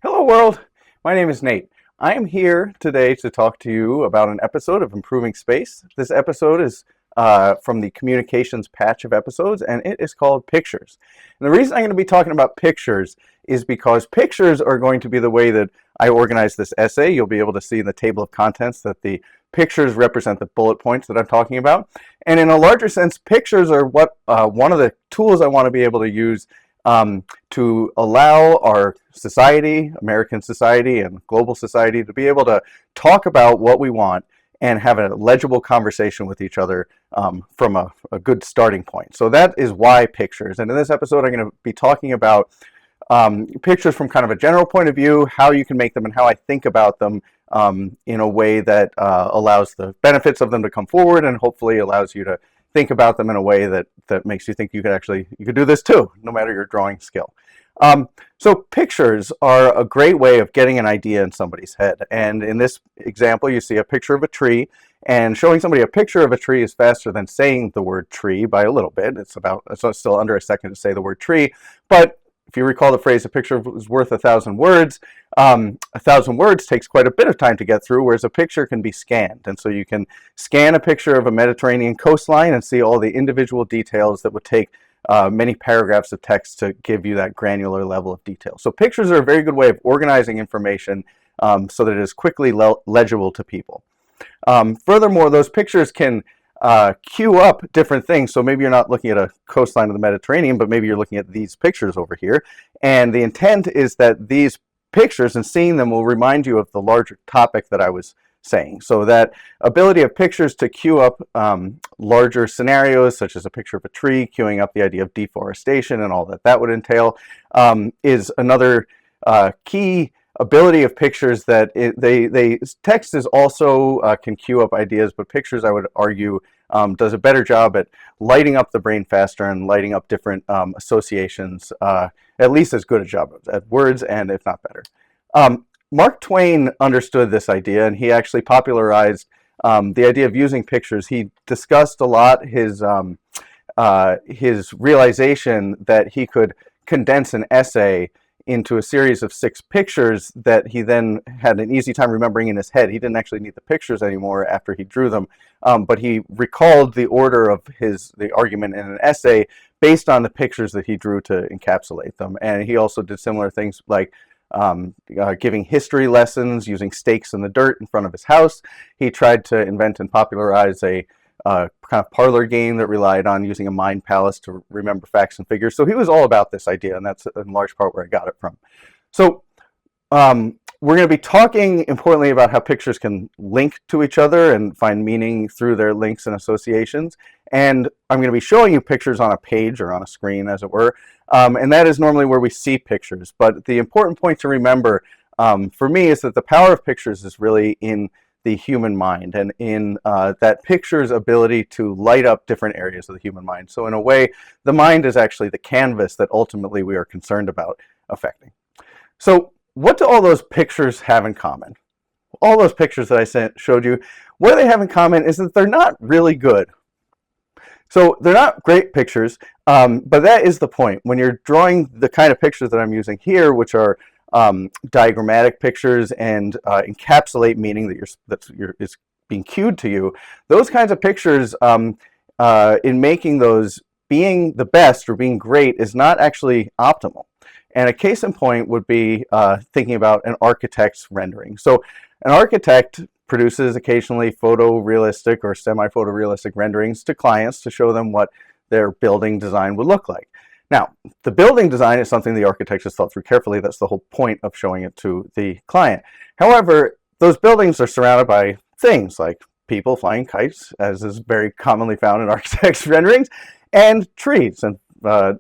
Hello world, my name is Nate. I am here today to talk to you about an episode of Improving Space. This episode is from the communications patch of episodes, and it is called Pictures. And the reason I'm going to be talking about pictures is because pictures are going to be the way that I organize this essay. You'll be able to see in the table of contents that the pictures represent the bullet points that I'm talking about. And in a larger sense, pictures are what one of the tools I want to be able to use to allow our society, American society and global society, to be able to talk about what we want and have a legible conversation with each other from a good starting point. So that is why pictures. And in this episode, I'm going to be talking about pictures from kind of a general point of view, how you can make them and how I think about them in a way that allows the benefits of them to come forward and hopefully allows you to think about them in a way that makes you think you could do this too, no matter your drawing skill. So pictures are a great way of getting an idea in somebody's head. And in this example, you see a picture of a tree, and showing somebody a picture of a tree is faster than saying the word tree by a little bit. It's still under a second to say the word tree. But if you recall the phrase, a picture is worth 1,000 words, 1,000 words takes quite a bit of time to get through, whereas a picture can be scanned. And so you can scan a picture of a Mediterranean coastline and see all the individual details that would take many paragraphs of text to give you that granular level of detail. So pictures are a very good way of organizing information so that it is quickly legible to people. Furthermore, those pictures can queue up different things. So maybe you're not looking at a coastline of the Mediterranean, but maybe you're looking at these pictures over here. And the intent is that these pictures and seeing them will remind you of the larger topic that I was saying. So that ability of pictures to queue up larger scenarios, such as a picture of a tree, queuing up the idea of deforestation and all that would entail, is another key ability of pictures that text is also can queue up ideas, but pictures, I would argue, does a better job at lighting up the brain faster and lighting up different associations, at least as good a job at words, and if not better. Mark Twain understood this idea, and he actually popularized the idea of using pictures. He discussed a lot his realization that he could condense an essay into a series of 6 pictures that he then had an easy time remembering in his head. He didn't actually need the pictures anymore after he drew them, but he recalled the order of the argument in an essay based on the pictures that he drew to encapsulate them. And he also did similar things like giving history lessons using stakes in the dirt in front of his house. He tried to invent and popularize a kind of parlor game that relied on using a mind palace to remember facts and figures. So he was all about this idea, and that's in large part where I got it from. So we're going to be talking importantly about how pictures can link to each other and find meaning through their links and associations. And I'm going to be showing you pictures on a page or on a screen, as it were. And that is normally where we see pictures. But the important point to remember for me is that the power of pictures is really in the human mind and in that picture's ability to light up different areas of the human mind. So in a way, the mind is actually the canvas that ultimately we are concerned about affecting. So what do all those pictures have in common? All those pictures that I showed you, what they have in common is that they're not really good. So they're not great pictures, but that is the point. When you're drawing the kind of pictures that I'm using here, which are diagrammatic pictures and encapsulate meaning that is being cued to you, those kinds of pictures, in making those, being the best or being great is not actually optimal. And a case in point would be thinking about an architect's rendering. So an architect produces occasionally photorealistic or semi-photorealistic renderings to clients to show them what their building design would look like. Now, the building design is something the architect has thought through carefully. That's the whole point of showing it to the client. However, those buildings are surrounded by things like people flying kites, as is very commonly found in architects' renderings, and trees and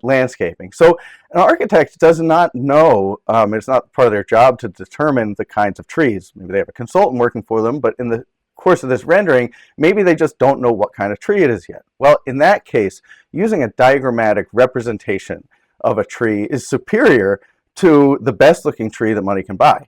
landscaping. So an architect does not know, it's not part of their job to determine the kinds of trees. Maybe they have a consultant working for them, but in the course of this rendering, maybe they just don't know what kind of tree it is yet. Well, in that case, using a diagrammatic representation of a tree is superior to the best looking tree that money can buy,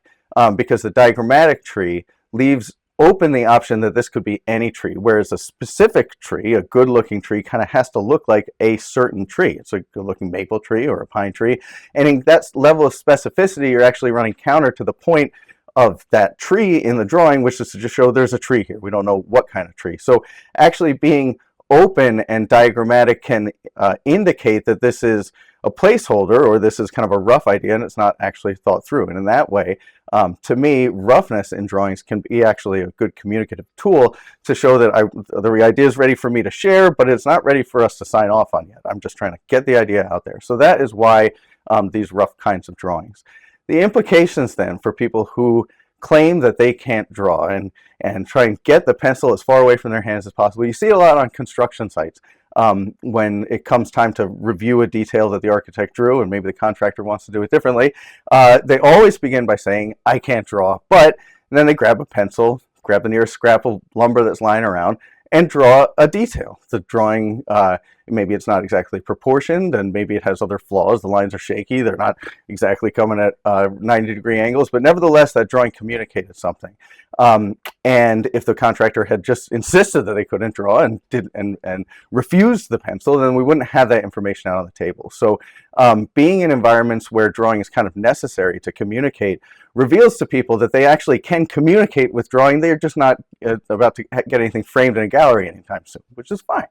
because the diagrammatic tree leaves open the option that this could be any tree, whereas a specific tree, a good-looking tree, kind of has to look like a certain tree. It's a good-looking maple tree or a pine tree, and in that level of specificity, you're actually running counter to the point of that tree in the drawing, which is to just show there's a tree here. We don't know what kind of tree. So actually being open and diagrammatic can indicate that this is a placeholder, or this is kind of a rough idea and it's not actually thought through. And in that way, to me, roughness in drawings can be actually a good communicative tool to show that the idea is ready for me to share, but it's not ready for us to sign off on yet. I'm just trying to get the idea out there. So that is why these rough kinds of drawings. The implications then for people who claim that they can't draw and try and get the pencil as far away from their hands as possible. You see a lot on construction sites. When it comes time to review a detail that the architect drew and maybe the contractor wants to do it differently, they always begin by saying, I can't draw, but then they grab a pencil, grab the nearest scrap of lumber that's lying around, and draw a detail. The drawing, maybe it's not exactly proportioned, and maybe it has other flaws. The lines are shaky. They're not exactly coming at 90-degree angles, but nevertheless, that drawing communicated something. And if the contractor had just insisted that they couldn't draw and refused the pencil, then we wouldn't have that information out on the table. So being in environments where drawing is kind of necessary to communicate reveals to people that they actually can communicate with drawing. They're just not about to get anything framed in a gallery anytime soon, which is fine.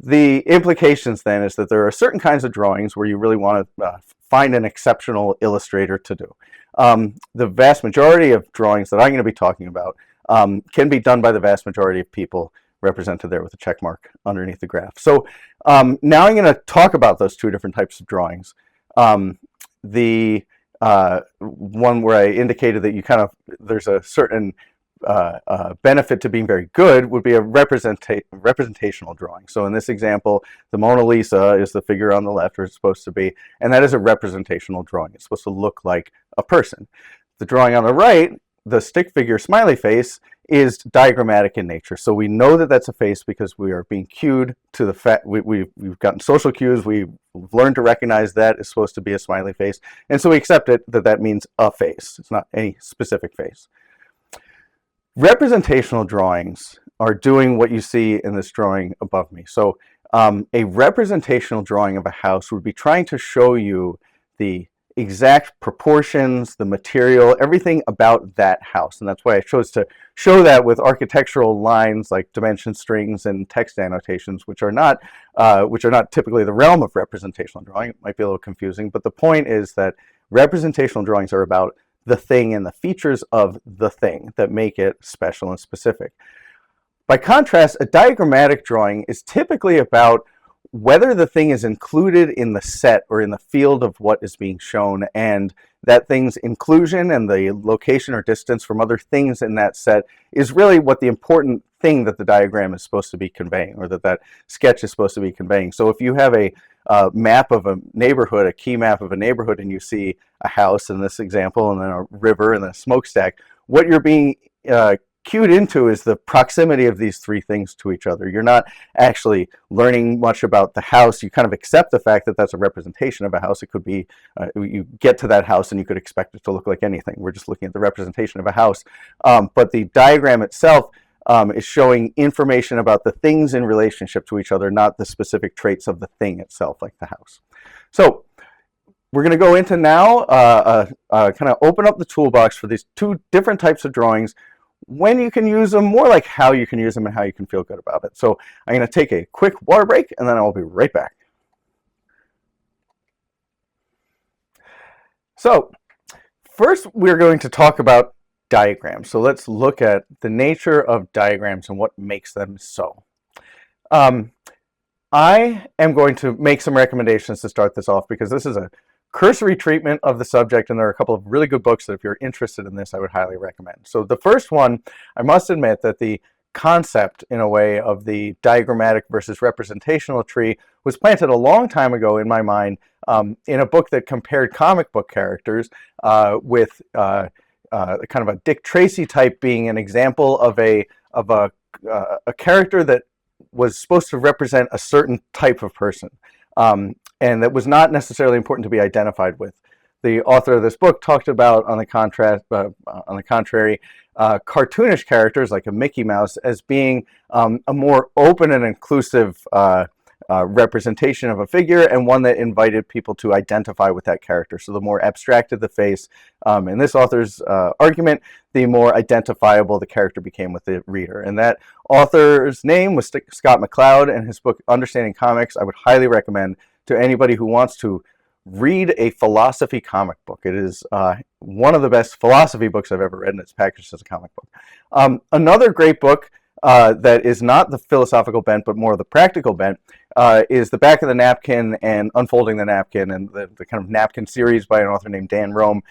The implications then is that there are certain kinds of drawings where you really want to find an exceptional illustrator to do. The vast majority of drawings that I'm going to be talking about can be done by the vast majority of people represented there with a check mark underneath the graph. So now I'm going to talk about those two different types of drawings. The one where I indicated that there's a certain benefit to being very good would be a representational drawing. So in this example, the Mona Lisa is the figure on the left, or it's supposed to be, and that is a representational drawing. It's supposed to look like a person. The drawing on the right, the stick figure smiley face, is diagrammatic in nature. So we know that that's a face because we are being cued to the fact we've gotten social cues. We've learned to recognize that is supposed to be a smiley face. And so we accept it that means a face. It's not any specific face. Representational drawings are doing what you see in this drawing above me. So a representational drawing of a house would be trying to show you the exact proportions, the material, everything about that house. And that's why I chose to show that with architectural lines like dimension strings and text annotations, which are not typically the realm of representational drawing. It might be a little confusing, but the point is that representational drawings are about the thing and the features of the thing that make it special and specific. By contrast, a diagrammatic drawing is typically about whether the thing is included in the set or in the field of what is being shown, and that thing's inclusion and the location or distance from other things in that set is really what the important thing that the diagram is supposed to be conveying, or that sketch is supposed to be conveying. So if you have a map of a neighborhood, a key map of a neighborhood, and you see a house in this example, and then a river and then a smokestack, what you're being cued into is the proximity of these three things to each other. You're not actually learning much about the house. You kind of accept the fact that that's a representation of a house. It could be, you get to that house and you could expect it to look like anything. We're just looking at the representation of a house. But the diagram itself is showing information about the things in relationship to each other, not the specific traits of the thing itself, like the house. So we're going to go into now, kind of open up the toolbox for these two different types of drawings, when you can use them, more like how you can use them and how you can feel good about it. So I'm going to take a quick water break and then I'll be right back. So first we're going to talk about diagrams. So let's look at the nature of diagrams and what makes them so. I am going to make some recommendations to start this off because this is a cursory treatment of the subject, and there are a couple of really good books that if you're interested in this, I would highly recommend. So the first one, I must admit that the concept, in a way, of the diagrammatic versus representational tree was planted a long time ago in my mind in a book that compared comic book characters with kind of a Dick Tracy type being an example of a character that was supposed to represent a certain type of person. And that was not necessarily important to be identified with. The author of this book talked about, on the contrary, cartoonish characters like a Mickey Mouse as being a more open and inclusive representation of a figure, and one that invited people to identify with that character. So the more abstracted the face, in this author's argument, the more identifiable the character became with the reader. And that author's name was Scott McCloud, and his book Understanding Comics I would highly recommend to anybody who wants to read a philosophy comic book. It is one of the best philosophy books I've ever read, and it's packaged as a comic book. Another great book that is not the philosophical bent, but more the practical bent, is The Back of the Napkin and Unfolding the Napkin, and the kind of napkin series by an author named Dan Rome.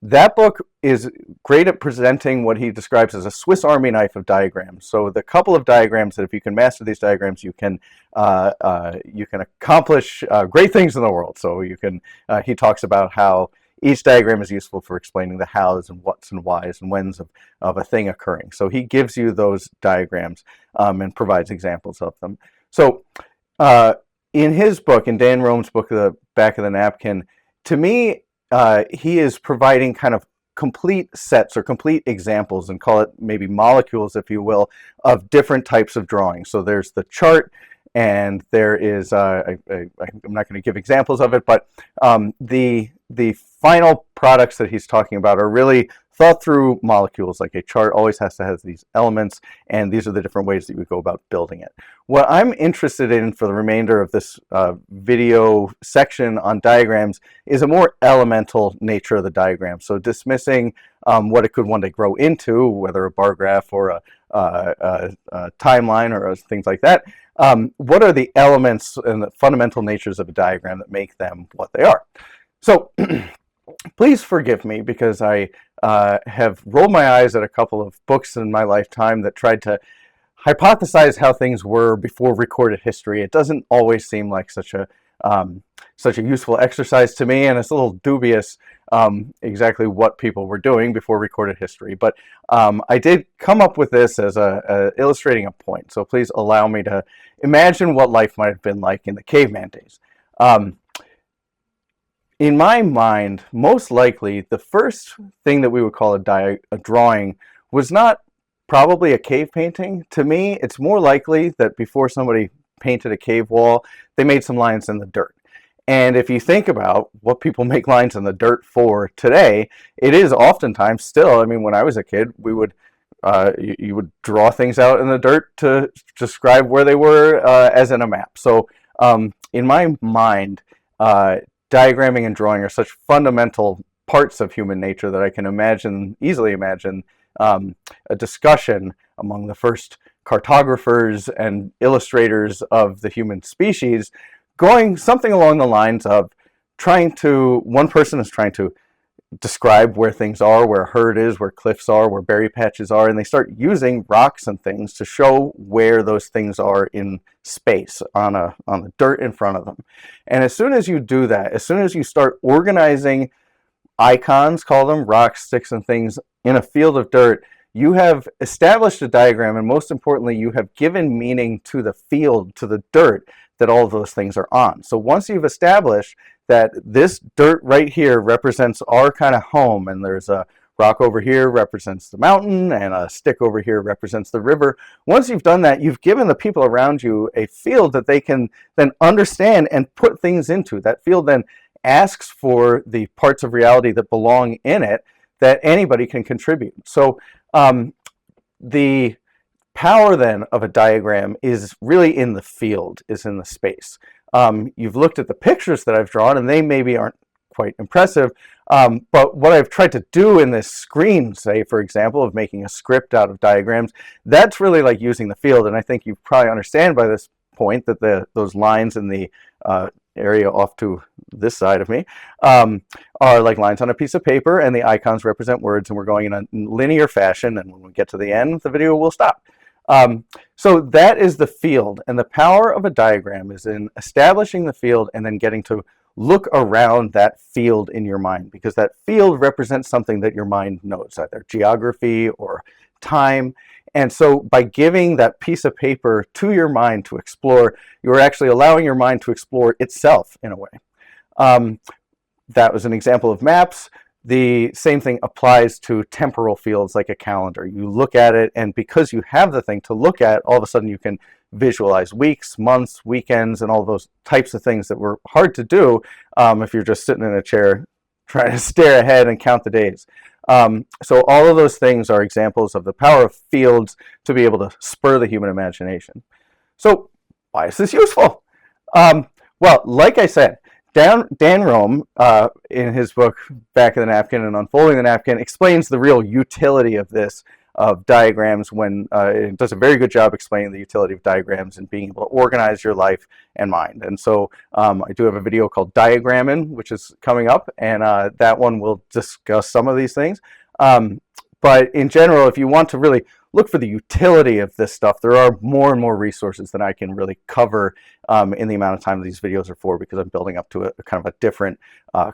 That book is great at presenting what he describes as a Swiss Army knife of diagrams. So the couple of diagrams that, if you can master these diagrams, you can accomplish great things in the world. So you can. He talks about how each diagram is useful for explaining the hows and whats and whys and whens of a thing occurring. So he gives you those diagrams and provides examples of them. So in his book, in Dan Rome's book, The Back of the Napkin, to me, he is providing kind of complete sets or complete examples, and call it maybe molecules, if you will, of different types of drawing. So there's the chart, and there is, I'm not going to give examples of it, but the final products that he's talking about are really thought through molecules. Like a chart always has to have these elements, and these are the different ways that you go about building it. What I'm interested in for the remainder of this video section on diagrams is a more elemental nature of the diagram. So dismissing what it could one day grow into, whether a bar graph or a timeline or things like that. What are the elements and the fundamental natures of a diagram that make them what they are? So please forgive me, because I have rolled my eyes at a couple of books in my lifetime that tried to hypothesize how things were before recorded history. It doesn't always seem like such a useful exercise to me, and it's a little dubious exactly what people were doing before recorded history. But I did come up with this as illustrating a point. So please allow me to imagine what life might have been like in the caveman days. In my mind, most likely, the first thing that we would call a drawing was not probably a cave painting. To me, it's more likely that before somebody painted a cave wall, they made some lines in the dirt. And if you think about what people make lines in the dirt for today, it is oftentimes still, I mean, when I was a kid, we would you would draw things out in the dirt to describe where they were, as in a map. So in my mind, diagramming and drawing are such fundamental parts of human nature that I can easily imagine a discussion among the first cartographers and illustrators of the human species going something along the lines of one person is trying to describe where things are, where a herd is, where cliffs are, where berry patches are, and they start using rocks and things to show where those things are in space on the dirt in front of them. And as soon as you do that, as soon as you start organizing icons, call them rocks, sticks, and things, in a field of dirt, you have established a diagram, and most importantly, you have given meaning to the field, to the dirt that all of those things are on. So once you've established that this dirt right here represents our kind of home, and there's a rock over here represents the mountain, and a stick over here represents the river. Once you've done that, you've given the people around you a field that they can then understand and put things into. That field then asks for the parts of reality that belong in it that anybody can contribute. So the power then of a diagram is really in the field, is in the space. You've looked at the pictures that I've drawn, and they maybe aren't quite impressive, but what I've tried to do in this screen, say, for example, of making a script out of diagrams, that's really like using the field. And I think you probably understand by this point that those lines in the area off to this side of me are like lines on a piece of paper, and the icons represent words, and we're going in a linear fashion, and when we get to the end, the video will stop. So that is the field, and the power of a diagram is in establishing the field and then getting to look around that field in your mind, because that field represents something that your mind knows, either geography or time. And so by giving that piece of paper to your mind to explore, you're actually allowing your mind to explore itself in a way. That was an example of maps. The same thing applies to temporal fields like a calendar. You look at it, and because you have the thing to look at, all of a sudden you can visualize weeks, months, weekends, and all those types of things that were hard to do if you're just sitting in a chair trying to stare ahead and count the days. So all of those things are examples of the power of fields to be able to spur the human imagination. So why is this useful? Well, like I said, Dan Rome, in his book Back of the Napkin and Unfolding the Napkin, explains the real utility of this, of diagrams, when it does a very good job explaining the utility of diagrams and being able to organize your life and mind. And so I do have a video called Diagramming, which is coming up, and that one will discuss some of these things. But in general, if you want to really look for the utility of this stuff, there are more and more resources than I can really cover in the amount of time these videos are for, because I'm building up to a kind of a different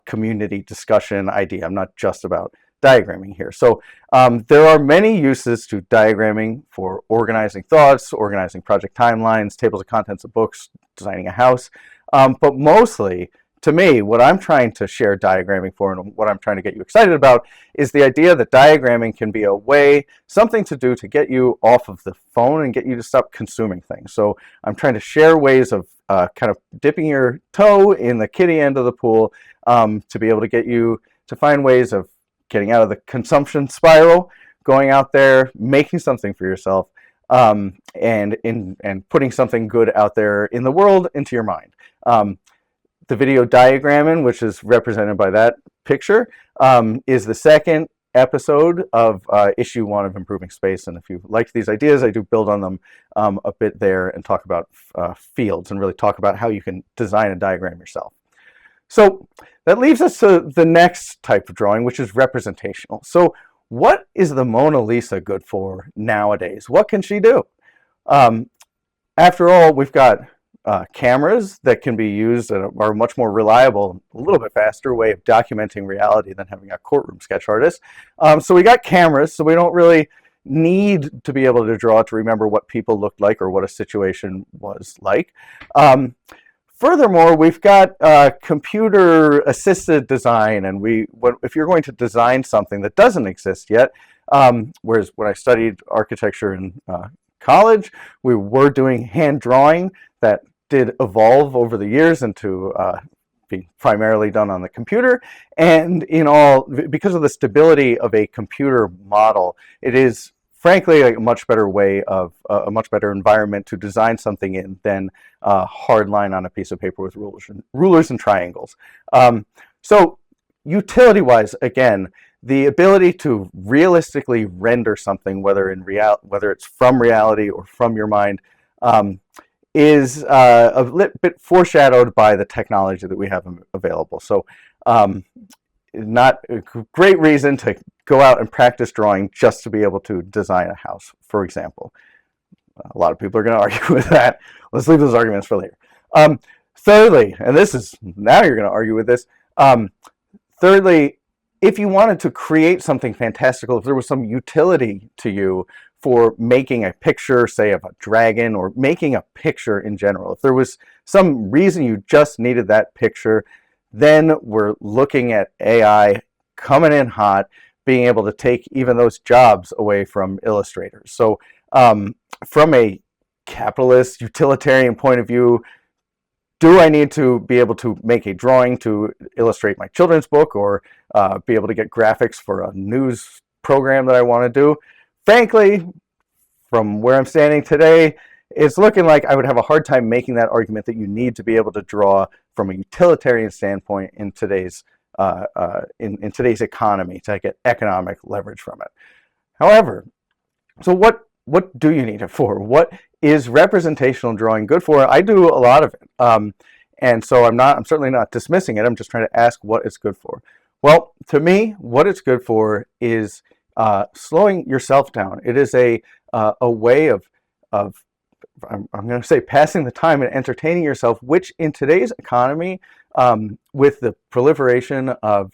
community discussion idea. I'm not just about diagramming here. So there are many uses to diagramming for organizing thoughts, organizing project timelines, tables of contents of books, designing a house. But mostly, to me, what I'm trying to share diagramming for, and what I'm trying to get you excited about, is the idea that diagramming can be a way, something to do to get you off of the phone and get you to stop consuming things. So I'm trying to share ways of kind of dipping your toe in the kiddie end of the pool to be able to get you to find ways of getting out of the consumption spiral, going out there, making something for yourself, and putting something good out there in the world into your mind. The video Diagramming, which is represented by that picture, is the second episode of issue 1 of Improving Space. And if you like these ideas, I do build on them a bit there and talk about fields and really talk about how you can design a diagram yourself. So that leaves us to the next type of drawing, which is representational. So what is the Mona Lisa good for nowadays? What can she do? After all, we've got cameras that can be used and are much more reliable, a little bit faster way of documenting reality than having a courtroom sketch artist. So we got cameras, so we don't really need to be able to draw to remember what people looked like or what a situation was like. Furthermore, we've got computer-assisted design, and if you're going to design something that doesn't exist yet, whereas when I studied architecture in college, we were doing hand drawing that did evolve over the years into being primarily done on the computer. And because of the stability of a computer model, it is frankly a much better way of a much better environment to design something in than a hard line on a piece of paper with rulers and triangles. So utility-wise, again, the ability to realistically render something, whether it's from reality or from your mind, is a little bit foreshadowed by the technology that we have available. So not a great reason to go out and practice drawing just to be able to design a house, for example. A lot of people are going to argue with that. Let's leave those arguments for later. Thirdly, and now you're going to argue with this. Thirdly, if you wanted to create something fantastical, if there was some utility to you for making a picture, say, of a dragon, or making a picture in general, if there was some reason you just needed that picture, then we're looking at AI coming in hot, being able to take even those jobs away from illustrators. So from a capitalist, utilitarian point of view, do I need to be able to make a drawing to illustrate my children's book, or be able to get graphics for a news program that I want to do? Frankly, from where I'm standing today, it's looking like I would have a hard time making that argument that you need to be able to draw from a utilitarian standpoint in today's in today's economy to get economic leverage from it. However, so what do you need it for? What is representational drawing good for? I do a lot of it, and so I'm certainly not dismissing it. I'm just trying to ask what it's good for. Well, to me, what it's good for is slowing yourself down. It is a way of I'm going to say passing the time and entertaining yourself, which in today's economy, with the proliferation of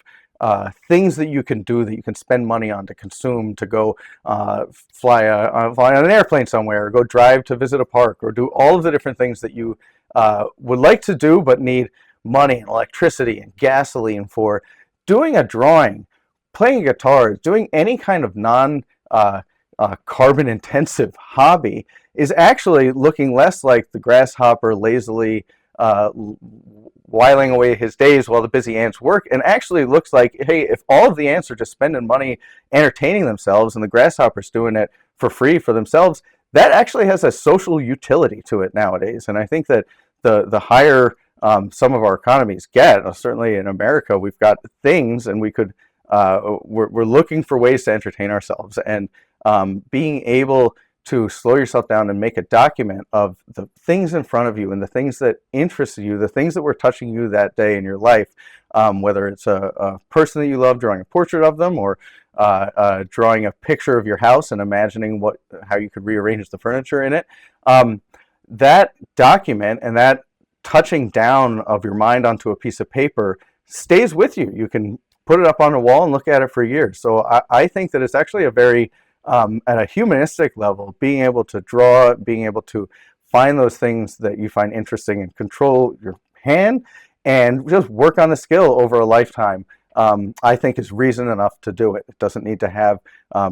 things that you can do, that you can spend money on, to consume, to go fly on an airplane somewhere, or go drive to visit a park, or do all of the different things that you would like to do but need money and electricity and gasoline for. Doing a drawing playing guitar, doing any kind of non carbon intensive hobby is actually looking less like the grasshopper lazily whiling away his days while the busy ants work, and actually looks like, hey, if all of the ants are just spending money entertaining themselves and the grasshopper's doing it for free for themselves, that actually has a social utility to it nowadays. And I think that the higher some of our economies get, certainly in America, we've got things, and we're looking for ways to entertain ourselves, and being able to slow yourself down and make a document of the things in front of you and the things that interest you, the things that were touching you that day in your life, whether it's a person that you love, drawing a portrait of them, or drawing a picture of your house and imagining how you could rearrange the furniture in it. That document and that touching down of your mind onto a piece of paper stays with you. You can put it up on a wall and look at it for years. So I think that it's actually a very, at a humanistic level, being able to draw, being able to find those things that you find interesting and control your hand and just work on the skill over a lifetime, I think is reason enough to do it. It doesn't need to have,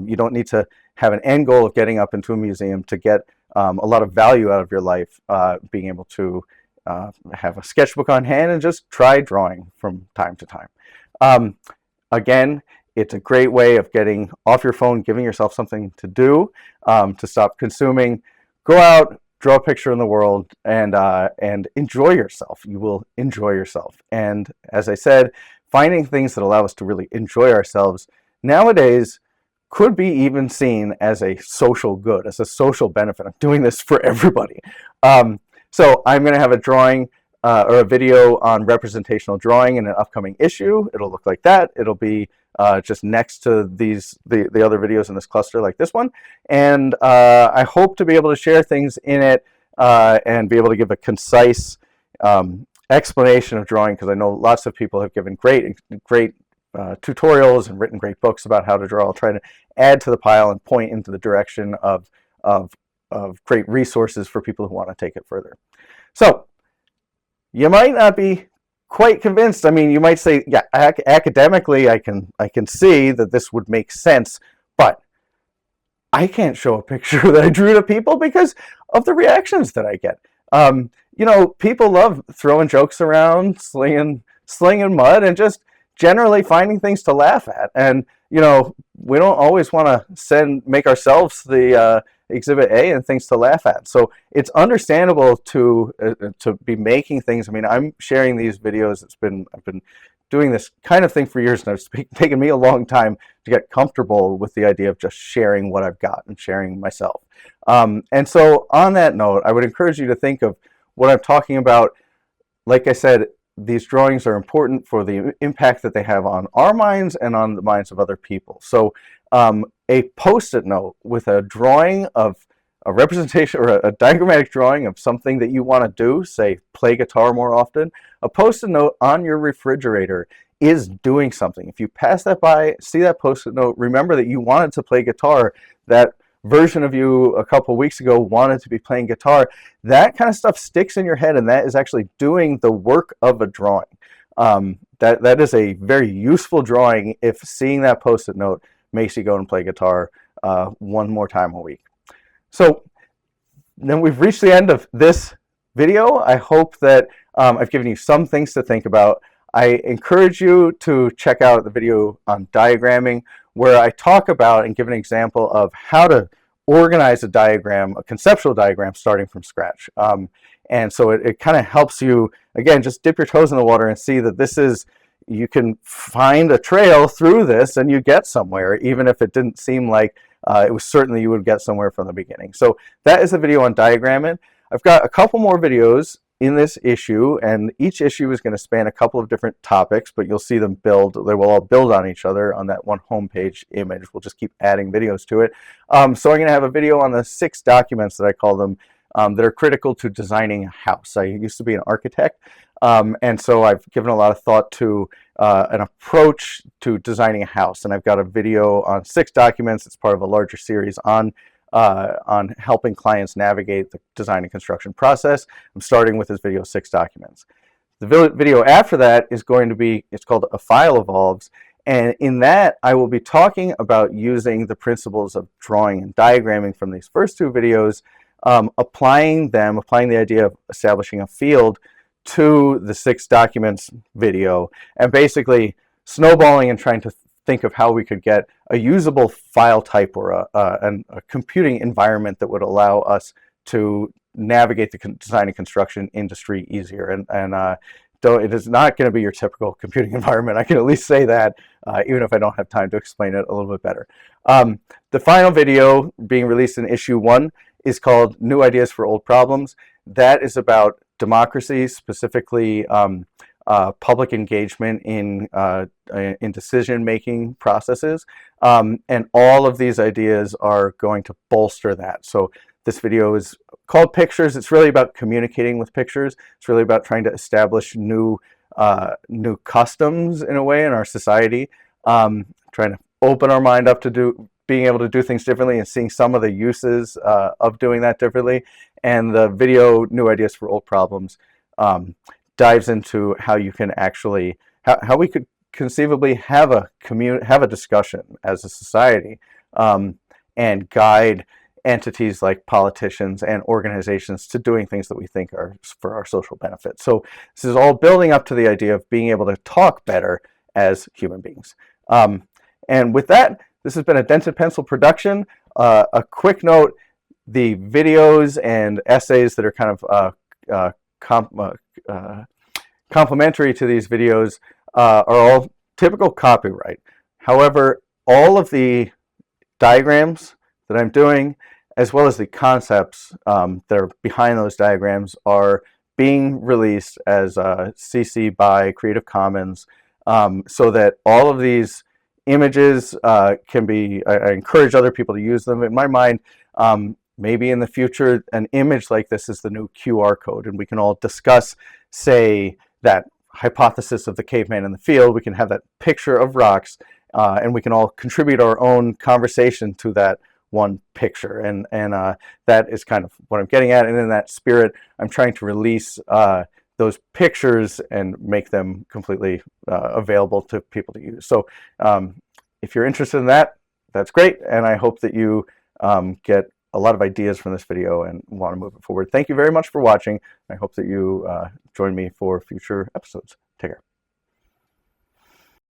you don't need to have an end goal of getting up into a museum to get a lot of value out of your life, being able to have a sketchbook on hand and just try drawing from time to time. Again, it's a great way of getting off your phone, giving yourself something to do, to stop consuming. Go out, draw a picture in the world, and enjoy yourself. You will enjoy yourself. And as I said, finding things that allow us to really enjoy ourselves nowadays could be even seen as a social good, as a social benefit. I'm doing this for everybody. So I'm going to have a drawing or a video on representational drawing in an upcoming issue. It'll look like that. It'll be just next to the other videos in this cluster like this one. And I hope to be able to share things in it and be able to give a concise explanation of drawing, because I know lots of people have given great tutorials and written great books about how to draw. I'll try to add to the pile and point into the direction of great resources for people who want to take it further. So you might not be quite convinced. I mean, you might say, yeah, academically, I can see that this would make sense, but I can't show a picture that I drew to people because of the reactions that I get. You know, people love throwing jokes around, slinging mud, and just generally finding things to laugh at. And you know, we don't always want to make ourselves the exhibit A and things to laugh at. So it's understandable to be making things. I mean, I'm sharing these videos. I've been doing this kind of thing for years now. It's taken me a long time to get comfortable with the idea of just sharing what I've got and sharing myself. And so on that note, I would encourage you to think of what I'm talking about. Like I said, these drawings are important for the impact that they have on our minds and on the minds of other people. So a post-it note with a drawing of a representation or a diagrammatic drawing of something that you want to do, say play guitar more often, a post-it note on your refrigerator is doing something. If you pass that by, see that post-it note, remember that you wanted to play guitar, that version of you a couple weeks ago wanted to be playing guitar. That kind of stuff sticks in your head, and that is actually doing the work of a drawing. That is a very useful drawing if seeing that post-it note makes you go and play guitar one more time a week. So then we've reached the end of this video. I hope that I've given you some things to think about. I encourage you to check out the video on diagramming, where I talk about and give an example of how to organize a diagram, a conceptual diagram, starting from scratch. And so it kind of helps you, again, just dip your toes in the water and see that you can find a trail through this and you get somewhere, even if it didn't seem like it was certain that you would get somewhere from the beginning. So that is the video on diagramming. I've got a couple more videos in this issue, and each issue is going to span a couple of different topics, but you'll see them build. They will all build on each other on that one homepage image. We'll just keep adding videos to it. So I'm going to have a video on the 6 documents that I call them that are critical to designing a house. I used to be an architect, and so I've given a lot of thought to an approach to designing a house, and I've got a video on 6 documents. It's part of a larger series on helping clients navigate the design and construction process. I'm starting with this video, 6 documents. The video after that is going to be, it's called A File Evolves, And in that, I will be talking about using the principles of drawing and diagramming from these first two videos, applying the idea of establishing a field to the 6 documents video, and basically snowballing and trying to think of how we could get a usable file type or a computing environment that would allow us to navigate the design and construction industry easier. And though it is not going to be your typical computing environment, I can at least say that, even if I don't have time to explain it a little bit better. The final video being released in issue 1 is called New Ideas for Old Problems. That is about democracy, specifically public engagement in decision-making processes. And all of these ideas are going to bolster that. So this video is called Pictures. It's really about communicating with pictures. It's really about trying to establish new customs in a way in our society, trying to open our mind up to being able to do things differently and seeing some of the uses of doing that differently. And the video New Ideas for Old Problems dives into how you can actually, how we could conceivably have a discussion as a society, and guide entities like politicians and organizations to doing things that we think are for our social benefit. So this is all building up to the idea of being able to talk better as human beings. And with that, this has been a Dented Pencil production. A quick note, the videos and essays that are kind of complementary to these videos are all typical copyright. However, all of the diagrams that I'm doing, as well as the concepts that are behind those diagrams, are being released as CC by Creative Commons, so that all of these images can be, I encourage other people to use them. In my mind, maybe in the future, an image like this is the new QR code, and we can all discuss, say, that hypothesis of the caveman in the field. We can have that picture of rocks, and we can all contribute our own conversation to that one picture. And that is kind of what I'm getting at. And in that spirit, I'm trying to release those pictures and make them completely available to people to use. So if you're interested in that, that's great. And I hope that you get a lot of ideas from this video and want to move it forward. Thank you very much for watching. I hope that you join me for future episodes. Take care.